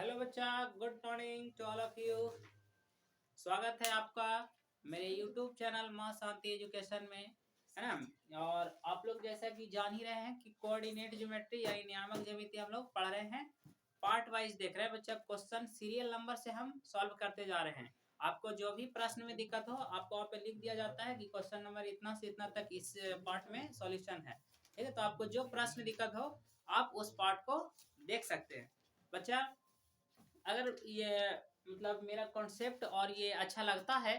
Hello बच्चा, good morning to all of you. स्वागत है आपका मेरे यूट्यूब चैनल माँ शांति एजुकेशन में, है ना। और आप लोग जैसा कि जान ही रहे हैं कि कोऑर्डिनेट ज्योमेट्री यानी नियामक ज्यामिति हम लोग पढ़ रहे हैं। पार्ट वाइज देख रहे हैं बच्चा। क्वेश्चन सीरियल नंबर से हम सॉल्व करते जा रहे हैं। आपको जो भी प्रश्न में दिक्कत हो आपको वहाँ पे लिख दिया जाता है कि क्वेश्चन नंबर इतना से इतना तक इस पार्ट में सॉल्यूशन है। ठीक है, तो आपको जो प्रश्न दिक्कत हो आप उस पार्ट को देख सकते हैं बच्चा। अगर ये मतलब मेरा कॉन्सेप्ट और ये अच्छा लगता है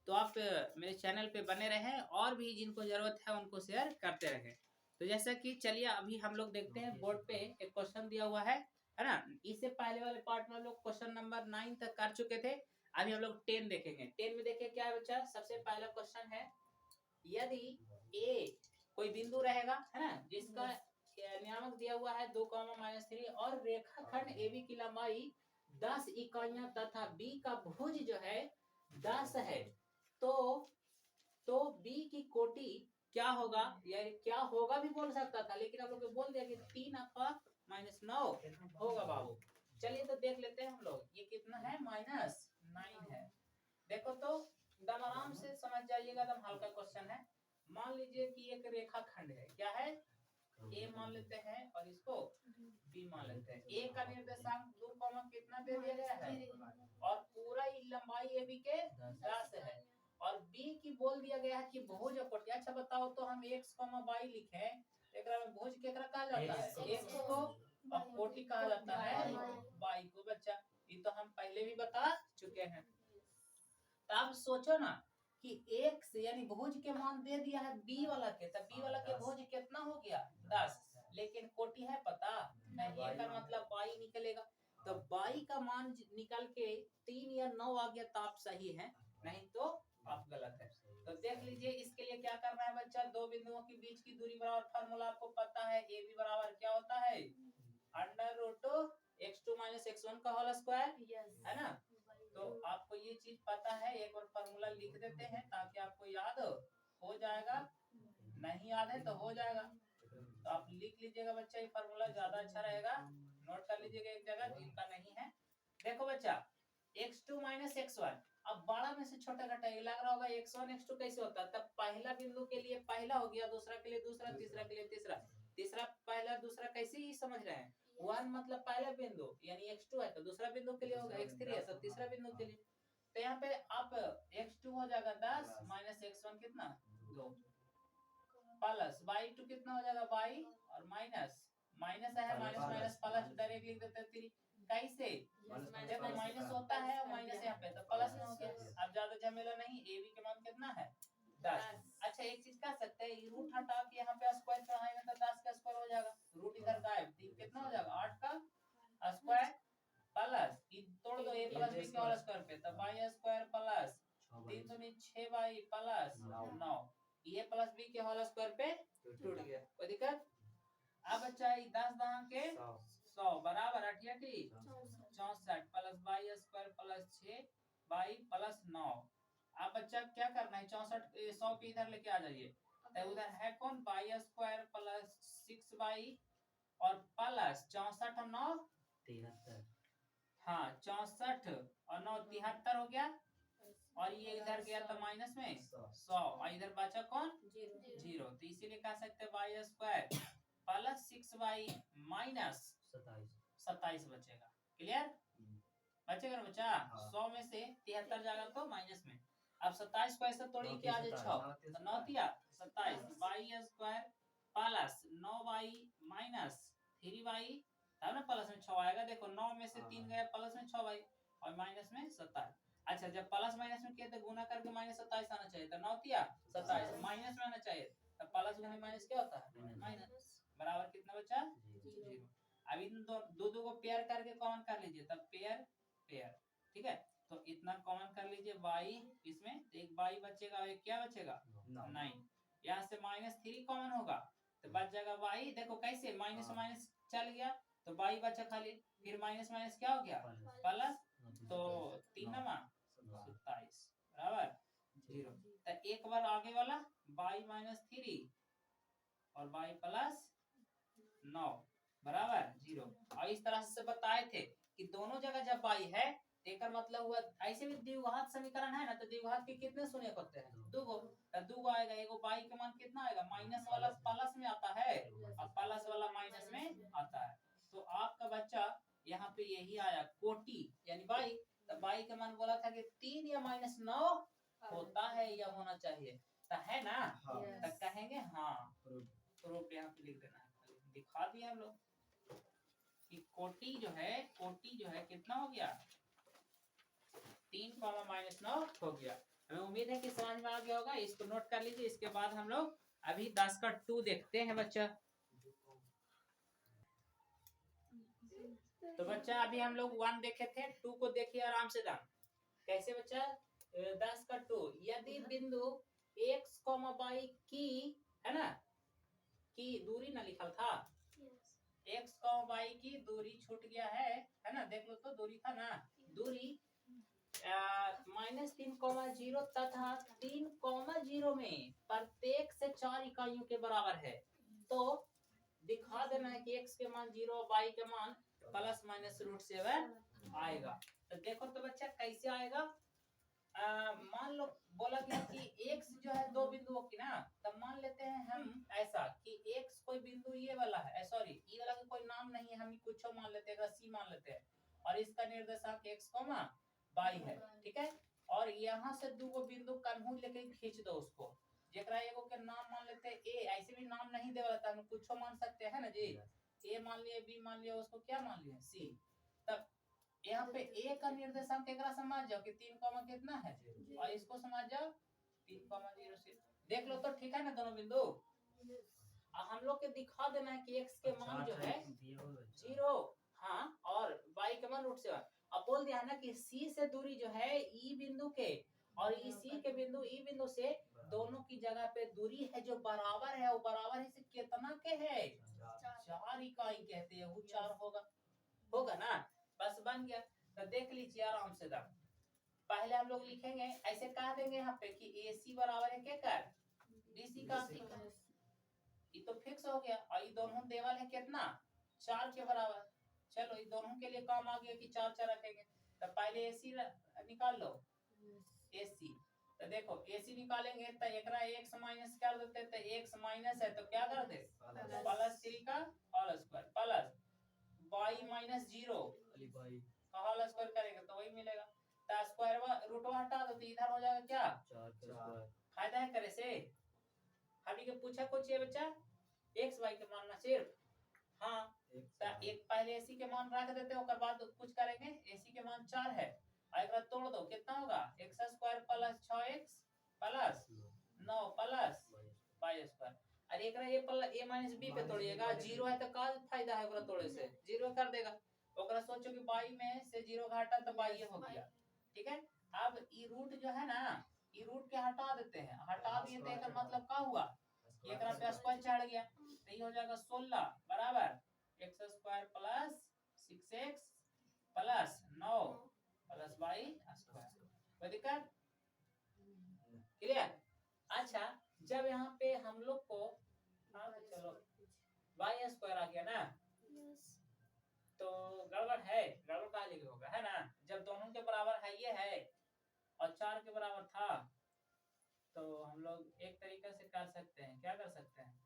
तो आप मेरे चैनल पे बने रहें और भी जिनको जरूरत है उनको शेयर करते रहें। तो जैसा कि चलिए अभी हम लोग देखते हैं बोर्ड पे एक क्वेश्चन दिया हुआ है ना। इससे पहले वाले पार्ट में हम लोग क्वेश्चन नंबर 9 तक कर चुके थे। अभी हम लोग 10 देखेंगे। 10 में देखिए क्या है बच्चा। सबसे पहला क्वेश्चन है, यदि ए कोई बिंदु रहेगा है ना जिसका नियामक दिया हुआ है 2, -3 और रेखाखंड AB की लंबाई 10 इकाइयां तथा B का भुज जो है 10 है, तो B की कोटि क्या होगा, या क्या होगा भी बोल सकता था लेकिन हम लोग बोल दिया कि 3 अथवा -9 होगा बाबू। चलिए तो देख लेते हैं हम लोग ये कितना है, -9 है। देखो तो एकदम आराम से समझ जाइएगा, एकदम हल्का क्वेश्चन है। मान लीजिए कि एक रेखाखंड है, क्या है, ए मान लेते हैं और इसको बी मान लेते हैं। ए का निर्देशांक 2, कितना दे दिया गया है और पूरा ही लंबाई ए बी के 10 है और बी की बोल दिया गया है कि भुज कोटि। अच्छा बताओ तो हम x, y लिखे, एकरा में भुज केकरा कहा जाता है, x को, और कोटि कहा जाता है y को। बच्चा ये तो हम पहले भी बता चुके हैं। तो आप सोचो ना कि x यानी भुज के मान दे दिया है बी वाला के, तो बी वाला के भुज कितना हो गया 10, लेकिन कोटि है पता नहीं, इसका मतलब y निकलेगा। तो y का मान निकल के 3 या 9 आ गया तो आप सही है, नहीं तो आप गलत है। तो देख लीजिए इसके लिए क्या करना है बच्चा। दो बिंदुओं के बीच की दूरी बराबर फार्मूला आपको पता है, ए बी बराबर क्या होता है, √x2 - x1 का होल स्क्वायर, है ना। तो आपको ये चीज पता है, एक बार फार्मूला लिख देते हैं ताकि आपको याद हो जाएगा, नहीं याद है तो हो जाएगा। तो आप लिख लीजिएगा बच्चा, ये फार्मूला ज्यादा अच्छा रहेगा, नोट कर लीजिएगा एक जगह जिनका नहीं है। देखो बच्चा, x2 - x1, अब बड़ा में से छोटा घटाइए, लग रहा होगा x1 x2 कैसे होता है। तब पहला बिंदु के लिए पहला हो गया, दूसरा के लिए दूसरा, तीसरा के लिए तीसरा, तीसरा पहला दूसरा, कैसे ही समझ रहे हैं। 1 मतलब पहला बिंदु यानी x2 है, तो दूसरा बिंदु के लिए होगा x3 है, तो तीसरा बिंदु के लिए। तो यहाँ पे आप x2 हो जाएगा 10 -x1 कितना 2, प्लस y2 कितना हो जाएगा y, और माइनस माइनस है, माइनस माइनस प्लस डायरेक्ट लिख देते हैं 3। कैसे, देखो माइनस होता है और माइनस यहाँ पे तो प्लस में हो गया। अब ज्यादा झमेला नहीं, ए बी के मान कितना है 10। अच्छा एक चीज कर सकते हैं, रूट हटा के यहाँ पे स्क्वायर चढ़ाएंगे तो 10 का स्क्वायर हो जाएगा, रूट इधर गायब, कितना हो जाएगा 8 का स्क्वायर, प्लस तोड़ दो a प्लस b के होल स्क्वायर पे, तो y स्क्वायर प्लस 3 दूनी 6y प्लस 9, ये प्लस बी के होल स्क्वायर पे टूट गया, कोई दिक्कत। अब बच्चा 10 दहां के 100 बराबर 8 64 plus y square plus 6y plus 9। अब बच्चा क्या करना है, 64 100 पे इधर लेके आ जाइए, तो उधर है कौन y स्क्वायर प्लस 6y और प्लस 64 और 9 73, हाँ 64 और 9 73 हो गया, और ये इधर गया तो माइनस में 100 और इधर बचा कौन 0, तो इसीलिए कह सकते हैं y square plus 6y minus 27 बचेगा। क्लियर बचेगा ना बच्चा। 100 में से 73 जाएगा तो माइनस में, अब 27 को ऐसा तोड़ी के आ जाए 6 तो 9 तिया 27 y square plus 9y minus 3y, तब ना प्लस में 6 आएगा। देखो 9 में से 3 गया प्लस में 6y और माइनस में 27। अच्छा जब प्लस माइनस में किया तो गुना करके -27 आना चाहिए, तो 9 तिया 27 माइनस में आना चाहिए, तो प्लस गुना माइनस क्या होता है माइनस, बराबर कितना बचा 0। अब इन दो को पेयर करके कॉमन कर लीजिए, तब पेयर पेयर, ठीक है। तो इतना कॉमन कर लीजिए y इसमें, तो एक y बचेगा और एक क्या बचेगा 9, यहाँ से -3 कॉमन होगा तो बच जाएगा y। देखो कैसे माइनस माइनस चल गया तो y बचा खाली, फिर माइनस माइनस क्या हो गया प्लस, तो 3 27 बराबर 0। तो एक बार आगे वाला y -3 और y प्लस 9 बराबर 0। और इस तरह से बताए थे कि दोनों जगह जब बाई है तेकर मतलब हुआ ऐसे भी द्विघात समीकरण है ना, तो द्विघात के कितने शून्य होते हैं? दूगो। तो दूगो आएगा, एगो बाई के मान कितना आएगा? माइनस वाला प्लस में आता है और प्लस वाला माइनस में आता है। तो आपका बच्चा यहाँ पे यही आया कोटि यानी बाई। तो बाई का मान बोला था कि 3 या -9 होता है या होना चाहिए, तो है ना? तो कहेंगे हाँ, प्रूफ यहाँ पे लिख देना है, दिखा दिए हम लोग कि कोटि जो है कितना हो गया? 3, -9 हो गया। हमें उम्मीद है कि समझ में आ गया होगा। इसको नोट कर लीजिए। इसके बाद हम लोग अभी 10 का 2 देखते हैं बच्चा। तो बच्चा अभी हम लोग 1 देखे थे, 2 को देखिए आराम से जान। कैसे बच्चा? 10 का 2, यदि बिंदु x, y की, है ना, की दूरी ना लिखल था, x, y की दूरी छूट गया है ना? देख लो तो दूरी था ना, दूरी -3,0 तथा 3,0 में प्रत्येक से 4 इकाइयों के बराबर है, तो दिखा देना है कि x के मान 0, y के मान ±√7 आएगा। तो देखो तो बच्चा कैसे आएगा। मान लो बोला गया कि x जो है 2 बिंदुओं की ना, तब मान लेते हैं हम ऐसा कि x कोई बिंदु ये वाला है, सॉरी ये वाला का कोई नाम नहीं है, हम कुछ मान लेते हैं, c मान लेते हैं, और इसका निर्देशांक x, y है, ठीक है। और यहाँ से दो बिंदु कन्हू लेके खींच दो उसको, जेकरा एगो के नाम मान लेते हैं a, ऐसे भी नाम नहीं देवा जाता, हम कुछ मान सकते हैं ना जी, a मान लिया, b मान लिया, उसको क्या मान लिया, c। तब यहाँ पे a का निर्देशांक एकरा समझ जाओ कि 3, कितना है, और इसको समझ जाओ 3,0 से देख लो तो ठीक है ना दोनों बिंदु। हम लोग के दिखा देना है कि x के मान जो है 0, हाँ, और y के मान √7। अब बोल दिया है ना कि c से दूरी जो है e बिंदु के और c के बिंदु e बिंदु से दोनों की जगह पे दूरी है जो बराबर है, वो बराबर है से कितना के है? 4 इकाई कहते हैं, वो 4 होगा ना, बस बन गया। तो देख लीजिए आराम से दाम। पहले हम लोग लिखेंगे ऐसे कह देंगे यहाँ पे कि AC बराबर है क्या कर BC का, ये तो फिक्स हो गया। और ये दोनों देवल है कितना? 4 के बराबर। चलो ये दोनों के लिए काम आ गया कि 4 4 रखेंगे। तो पहले AC निकाल लो, AC। तो देखो AC निकालेंगे तो एकरा x माइनस कर देते, तो x माइनस है तो क्या कर दे, +3 का होल स्क्वायर प्लस y -0 का होल स्क्वायर करेंगे तो वही मिलेगा। तो स्क्वायर रूटवा हटा दो तो इधर हो जाएगा क्या, 4। फायदा है करे से। अभी के पूछा कुछ है बच्चा, x y के मान ना सिर्फ, हाँ, तो एक पहले AC के मान रख देते हैं, उसके बाद कुछ करेंगे। AC के मान 4 है, और तोड़ दो कितना होगा, x² + 6x + 9 + y²। अरे एकरा a - b पे तोड़िएगा, 0 है तो का फायदा है ओकरा तोड़े से, 0 कर देगा। ओकरा सोचो कि y में से 0 घटा तो y हो गया, ठीक है। अब ये रूट जो है ना, ये रूट के हटा देते हैं, हटा दिए तो इसका मतलब क्या हुआ, एकरा पे स्क्वायर चढ़ गया, तो ये हो जाएगा 16 बराबर x² + 6x + 9 + y²। कोई दिक्कत? क्लियर? अच्छा, जब यहाँ पे हम लोग को, हाँ तो चलो y² आ गया ना, तो गड़बड़ है, गड़बड़ कहाँ लिखे होगा, है ना। जब दोनों के बराबर है ये है और 4 के बराबर था, तो हम लोग एक तरीके से कर सकते हैं, क्या कर सकते हैं,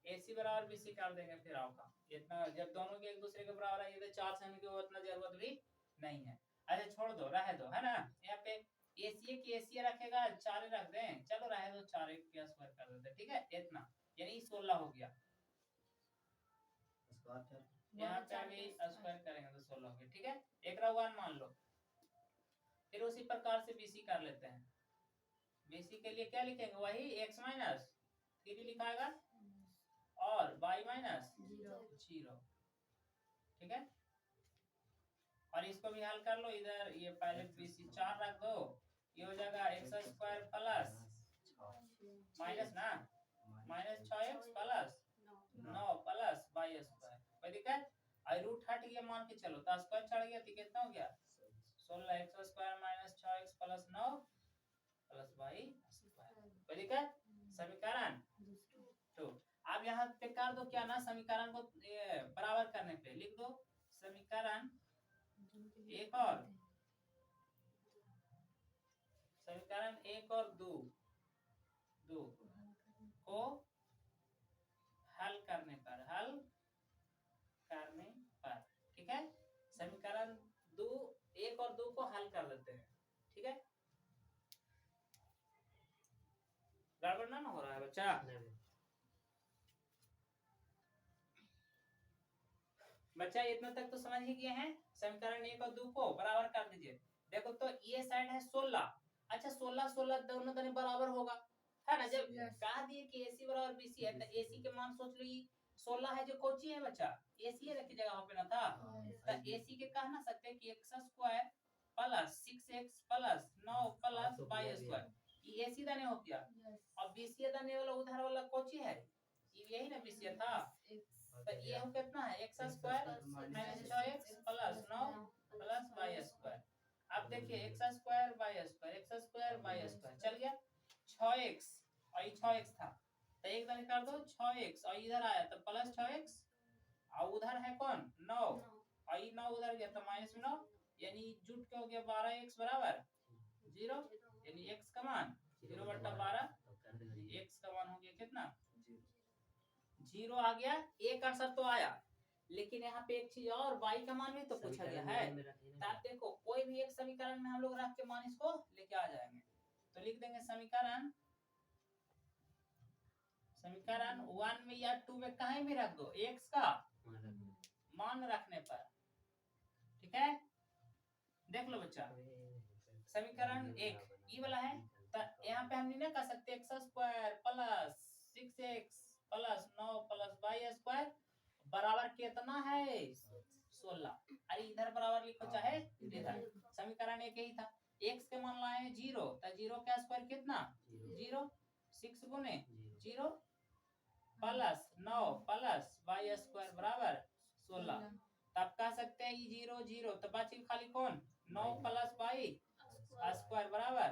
AC बराबर BC कर देंगे, फिर आपका इतना, जब दोनों के एक दूसरे के बराबर है, ये 4 से की उतना जरूरत भी नहीं है। अच्छा छोड़ दो, रहे दो, है ना। यहाँ पे AC की AC रखेगा, 4 रख दें, चलो रहे दो, 4 के स्क्वायर कर देते, ठीक है, इतना यानी 16 हो गया। यहाँ पे अभी स्क्वायर करेंगे तो 16 हो गया, ठीक है। एक 1 मान लो, फिर उसी प्रकार से BC कर लेते हैं। BC के लिए क्या लिखेंगे, वही x - 3 लिखाएगा और y - 0, ठीक है। और इसको भी हल कर लो, इधर ये पहले BC 4 रख दो, ये हो जाएगा x² + माइनस ना -6x + 9 + y²। कोई दिक्कत? और रूट हट गया मान के चलो, तो स्क्वायर चढ़ गया तो कितना हो गया, 16x² - 6x + 9 + y²। कोई दिक्कत? समीकरण 2। अब यहाँ पे निकाल दो क्या ना, समीकरण को बराबर करने पे लिख दो समीकरण एक और दो को हल करने पर ठीक है, समीकरण एक और दो को हल कर देते हैं। ठीक है, गड़बड़ ना हो रहा है बच्चा? बच्चा इतना तक तो समझ ही गए हैं। समीकरण एक और दो को बराबर कर दीजिए। देखो तो ये साइड है 16, अच्छा 16 16 दोनों दोनों बराबर होगा, है ना? जब कहा दिए कि AC बराबर BC है तो AC के मान सोच लो, 16 है जो कोची है बच्चा, AC है रखी जगह पे ना था, तो AC के कह ना सकते हैं कि x square plus 6x plus 9 plus y square, ये AC दाने हो गया। अब BC दाने वाला उधर वाला कोची है, यही ना BC था, तो ये हो कितना है x square minus 6x plus 9 plus y square. अब देखिए x स्क्वायर y स्क्वायर चल गया, 6x और ये 6x था तो एक बार कर दो 6x और इधर आया तो प्लस 6x और उधर है कौन 9 और ये 9 उधर गया तो माइनस 9, यानी जुट के हो गया 12x बराबर 0, यानी x का मान 0/12, x का मान हो गया कितना 0 आ गया। एक आंसर तो आया, लेकिन यहाँ पे एक चीज और y का मान भी तो पूछा गया है। आप देखो कोई भी एक समीकरण में हम लोग रख के मान इसको लेके आ जाएंगे, तो लिख देंगे समीकरण 1 में या 2 में कहीं भी रख दो x का मान रखने पर, ठीक है। देख लो बच्चा, समीकरण 1 ये वाला है, तो यहाँ पे हम नहीं ना कह सकते x square plus 6x plus 9 plus y square बराबर कितना है 16, अरे इधर बराबर लिखो चाहे इधर, समीकरण एक ही था। x के मान लाए 0 तो 0 का स्क्वायर कितना 0, 6 गुने 0 प्लस 9 प्लस y स्क्वायर बराबर 16, तब कह सकते हैं ये 0 0 तो बची खाली कौन 9 प्लस y स्क्वायर बराबर,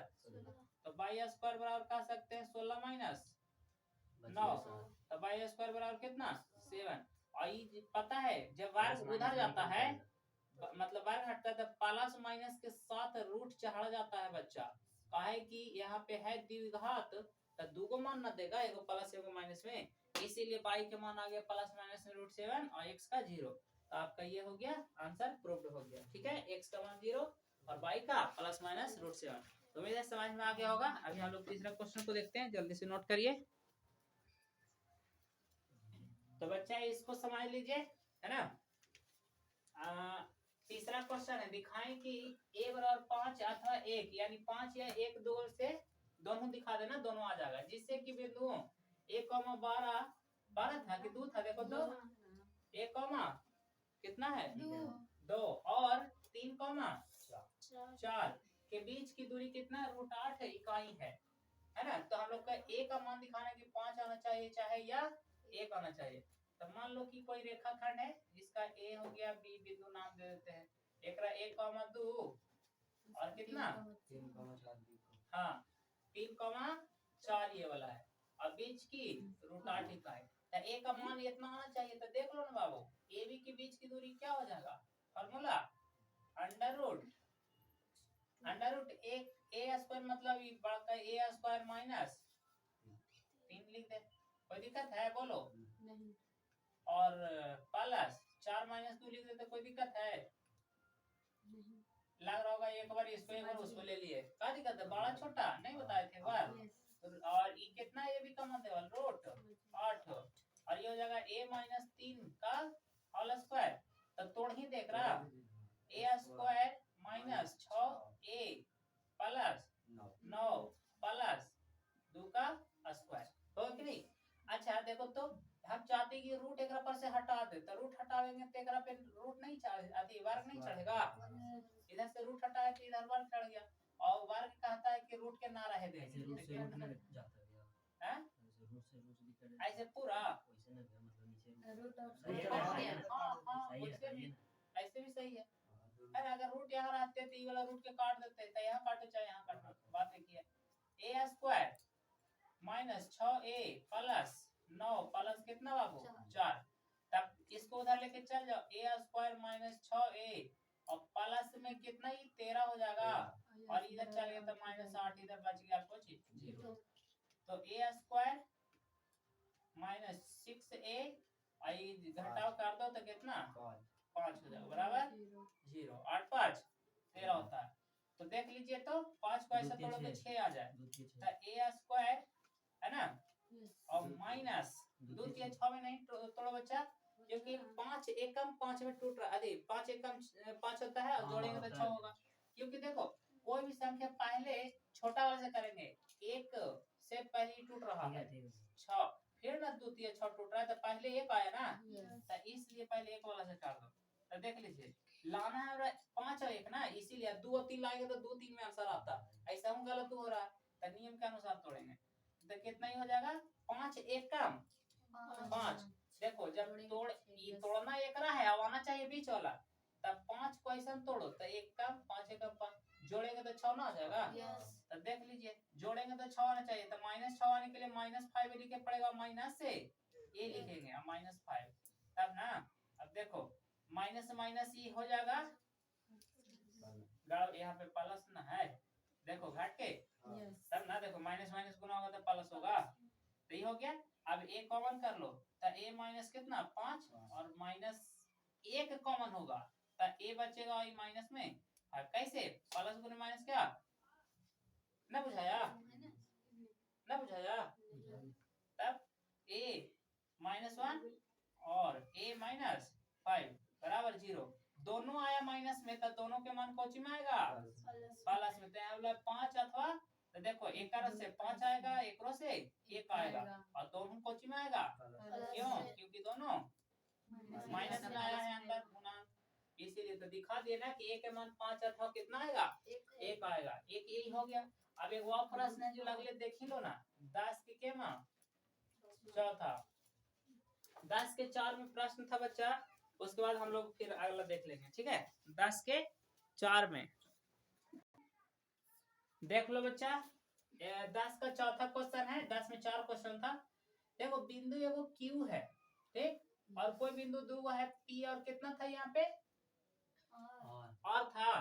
तो y स्क्वायर बराबर कह सकते हैं 16 माइनस 9, तो y स्क्वायर बराबर कितना 7। और ये पता है जब वर्ग उधर जाता है मतलब वर्ग हटता है तो प्लस माइनस के साथ रूट चढ़ जाता है बच्चा, काहे कि यहाँ पे है द्विघात तो दूगो मान ना देगा, एगो प्लस एगो माइनस में, इसीलिए y के मान आ गया प्लस माइनस में √7 और x का 0, तो आपका ये हो गया आंसर प्रूव्ड हो गया। ठीक है, x का मान 0 और y का प्लस माइनस √7। तो मेरे समझ में आ गया होगा। अभी हम लोग तीसरा क्वेश्चन को देखते हैं, जल्दी से नोट करिए। तो बच्चा इसको समझ लीजिए, है ना। तीसरा क्वेश्चन है, दिखाएं कि a बराबर 5 अथवा 1 यानी 5 या 1 2 से दोनों दिखा देना, दोनों आ जाएगा, जिससे कि बिंदुओं 1, 12 था कि 2 था, देखो तो 1, कितना है 2 और 3, 4 के बीच की दूरी कितना √8 इकाई है ना। तो हम लोग का a का मान दिखाना है कि 5 आना चाहिए चाहे या 1 आना चाहिए। तो मान लो कि कोई रेखाखंड है जिसका a हो गया, b बिंदु नाम दे देते हैं, एकरा 1, 2 और कितना 3, 4 ये वाला है और बीच की √8 इकाई, तो a का मान इतना आना चाहिए। तो देख लो ना बाबू, a b के बीच की दूरी क्या हो जाएगा, formula under root a square मतलब ये बड़ा a स्क्वायर माइनस 3 लिख दे, कोई दिक्कत है बोलो नहीं, और प्लस 4 माइनस 2 लिख देते, कोई दिक्कत है नहीं, लग रहा होगा एक बार इसको एक बार उसको ले लिए, क्या दिक्कत है, बड़ा छोटा नहीं बताए थे बार, और ये कितना ये भी कम होते √8 और ये हो जाएगा a-3 का होल स्क्वायर, तो तोड़ ही देख रहा a square minus 6a plus 9 plus 2 का स्क्वायर हो कि नहीं। अच्छा देखो तो हम चाहते हैं कि रूट एक पर से हटा दे, तो रूट हटावेंगे तो एकरा पे रूट नहीं चढ़े, वर्ग नहीं चढ़ेगा, इधर से रूट हटाया तो इधर वर्ग चढ़ गया, और वर्ग कहता है कि रूट के ना रहे दे, ऐसे पूरा ऐसे भी सही है। अरे अगर रूट यहाँ रहते तो ये वाला रूट के काट देते, तो यहाँ काटो चाहे यहाँ काटो, बात देखिए a square minus 6a plus 9 plus कितना बाबू 4। तब इसको उधर लेके चल जाओ, a स्क्वायर माइनस 6a और प्लस में कितना ही 13 हो जाएगा, और इधर चल गया तो माइनस 8 इधर बच गया आपको 0। तो a स्क्वायर माइनस 6a और घटाव कर दो तो कितना 5 हो जाएगा बराबर 0। 8 5 13 होता है। तो देख लीजिए, तो 5 को ऐसा तोड़ो तो 6 आ जाए, तो a स्क्वायर है ना, और माइनस 2 3 6 में नहीं तोड़ो बच्चा, क्योंकि 5 एकम 5 में टूट रहा है, अरे 5 एकम 5 होता है और जोड़ेंगे तो 6 होगा। क्योंकि देखो कोई भी संख्या पहले छोटा वाले से करेंगे, 1 से पहले ही टूट रहा है 6, फिर ना 2 3 6 टूट रहा है तो पहले 1 आया ना, तो इसलिए पहले 1 वाला से काट दो। तो देख लीजिए लाना है 5 और 1 ना, इसीलिए 2 और 3 लाएंगे तो 2 3 में आंसर आता, ऐसा हूं गलत हो रहा है, तो नियम के अनुसार तोड़ेंगे तो कितना ही हो जाएगा 5 एकम 5। देखो जब तोड़ना एक रहा है, अब आना चाहिए बीच वाला, तब 5 को ऐसा तोड़ो तो 1 कम 5 एकम 5 जोड़ेंगे तो 6 ना आ जाएगा। तो देख लीजिए जोड़ेंगे तो 6 आना चाहिए, तो माइनस 6 आने के लिए माइनस 5 लिखे पड़ेगा, माइनस से ये लिखेंगे माइनस 5 तब ना। अब देखो माइनस माइनस ये हो जाएगा, यहाँ पे प्लस ना है, देखो घट के तब ना, देखो माइनस माइनस गुना होगा तो प्लस होगा, तो ये हो गया। अब a कॉमन कर लो तो a माइनस कितना 5 और माइनस 1 कॉमन होगा तो a बचेगा और माइनस में। अब कैसे प्लस गुना माइनस क्या ना बुझाया ना बुझाया, तब a माइनस 1 और a माइनस 5 बराबर 0। दोनों आया माइनस में तो दोनों के मान कौची में आएगा प्लस में, तो 5 अथवा तो देखो एक से 5 आएगा, एक से 1 आएगा और दोनों कौची में आएगा, क्यों क्योंकि दोनों माइनस में आया है अंदर गुणा, इसीलिए तो दिखा दिया ना कि a के मान 5 अथवा कितना आएगा 1 आएगा, एक यही हो गया। अब एक और प्रश्न है जो अगले देख ही लो ना, 10 के मान चौथा 10 के 4 में प्रश्न था बच्चा, उसके बाद हम लोग फिर अगला देख लेंगे, ठीक है। 10 के 4 में देख लो बच्चा, 10 का चौथा क्वेश्चन है, 10 में 4 क्वेश्चन था। देखो बिंदु एगो Q है, ठीक, और कोई बिंदु दो है P और कितना था यहाँ पे R था,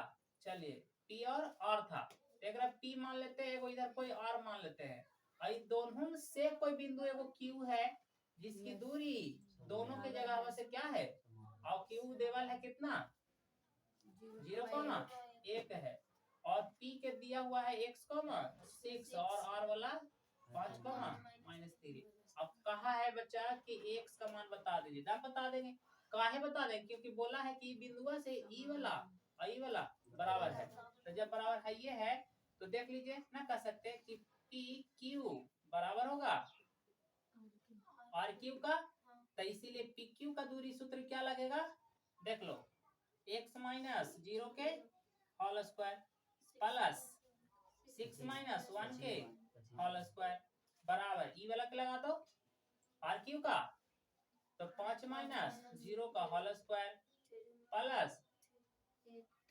चलिए P और R था, एक P मान लेते हैं, एगो इधर कोई R मान लेते हैं, और दोनों से कोई बिंदु एगो Q है जिसकी दूरी दोनों के जगह से क्या है, और Q देवल है कितना 0,1 है, और P के दिया हुआ है x,6 और R वाला 5,-3। अब कहा है बच्चा कि x का मान बता दीजिए, तब बता देंगे, काहे बता देंगे क्योंकि बोला है कि बिंदुआ से ई वाला और ई वाला बराबर है, तो जब बराबर है ये है तो देख लीजिए ना, कह सकते हैं कि पी क्यू बराबर होगा आर क्यू का, तो इसीलिए पी क्यू का दूरी सूत्र क्या लगेगा, देख लो x माइनस 0 के होल स्क्वायर प्लस 6 माइनस 1 के होल स्क्वायर बराबर ई वाला के लगा दो आर क्यू का, तो 5 माइनस 0 का होल स्क्वायर प्लस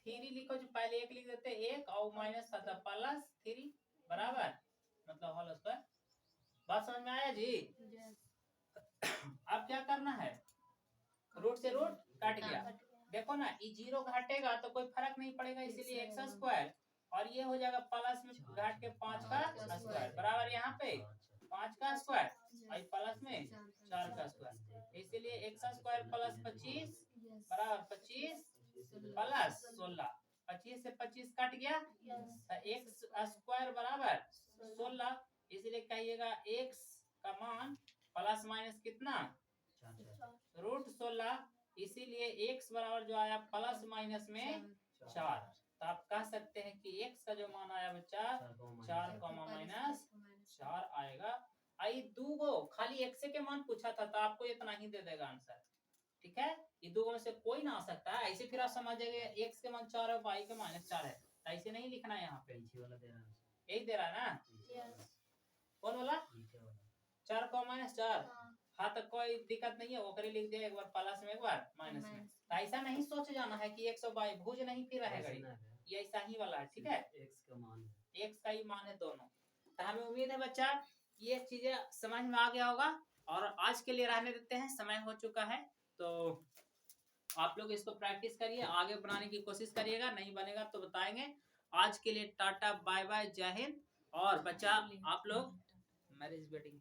3 लिखो, जो पहले 1 लिख देते 1 और माइनस था प्लस 3 बराबर मतलब होल स्क्वायर। बात समझ में आया जी? अब क्या करना है, रूट से रूट कट गया, देखो ना ये 0 घटेगा तो कोई फर्क नहीं पड़ेगा, इसीलिए एक्स स्क्वायर और ये हो जाएगा प्लस में घट के 5 का स्क्वायर बराबर यहाँ पे 5 का स्क्वायर और प्लस में 4 का स्क्वायर, इसीलिए एक्स स्क्वायर प्लस 25 बराबर 25 प्लस 16, 25 से 25 कट गया तो एक्स स्क्वायर बराबर 16, इसलिए कहिएगा एक्स का मान प्लस माइनस कितना √16, इसीलिए x बराबर जो आया प्लस माइनस में 4, तो आप कह सकते हैं कि x का जो मान आया बच्चा 4,-4 आएगा। आई दूगो खाली x के मान पूछा था तो आपको इतना ही दे देगा आंसर, ठीक है, ये दूगो में से कोई ना आ सकता है, ऐसे फिर आप समझ जाएंगे x के मान 4 है y के -4 है, ऐसे नहीं लिखना है, यहाँ पे यही दे रहा है ना, कौन वाला 4,-4, हाँ तो कोई दिक्कत नहीं है, ओकरे लिख दिया, एक बार प्लस में एक बार माइनस में, तो ऐसा नहीं सोच जाना है कि 100 भुज नहीं फिर रहेगा, ये ऐसा ही वाला है, ठीक है, x का ही मान है दोनों। तो हमें उम्मीद है बच्चा ये चीजें समझ में आ गया होगा, और आज के लिए रहने देते हैं, समय हो चुका है। तो आप लोग इसको प्रैक्टिस करिए, आगे बनाने की कोशिश करिएगा, नहीं बनेगा तो बताएंगे। आज के लिए टाटा बाय बाय, जय हिंद। और बच्चा आप लोग मैरिज वेडिंग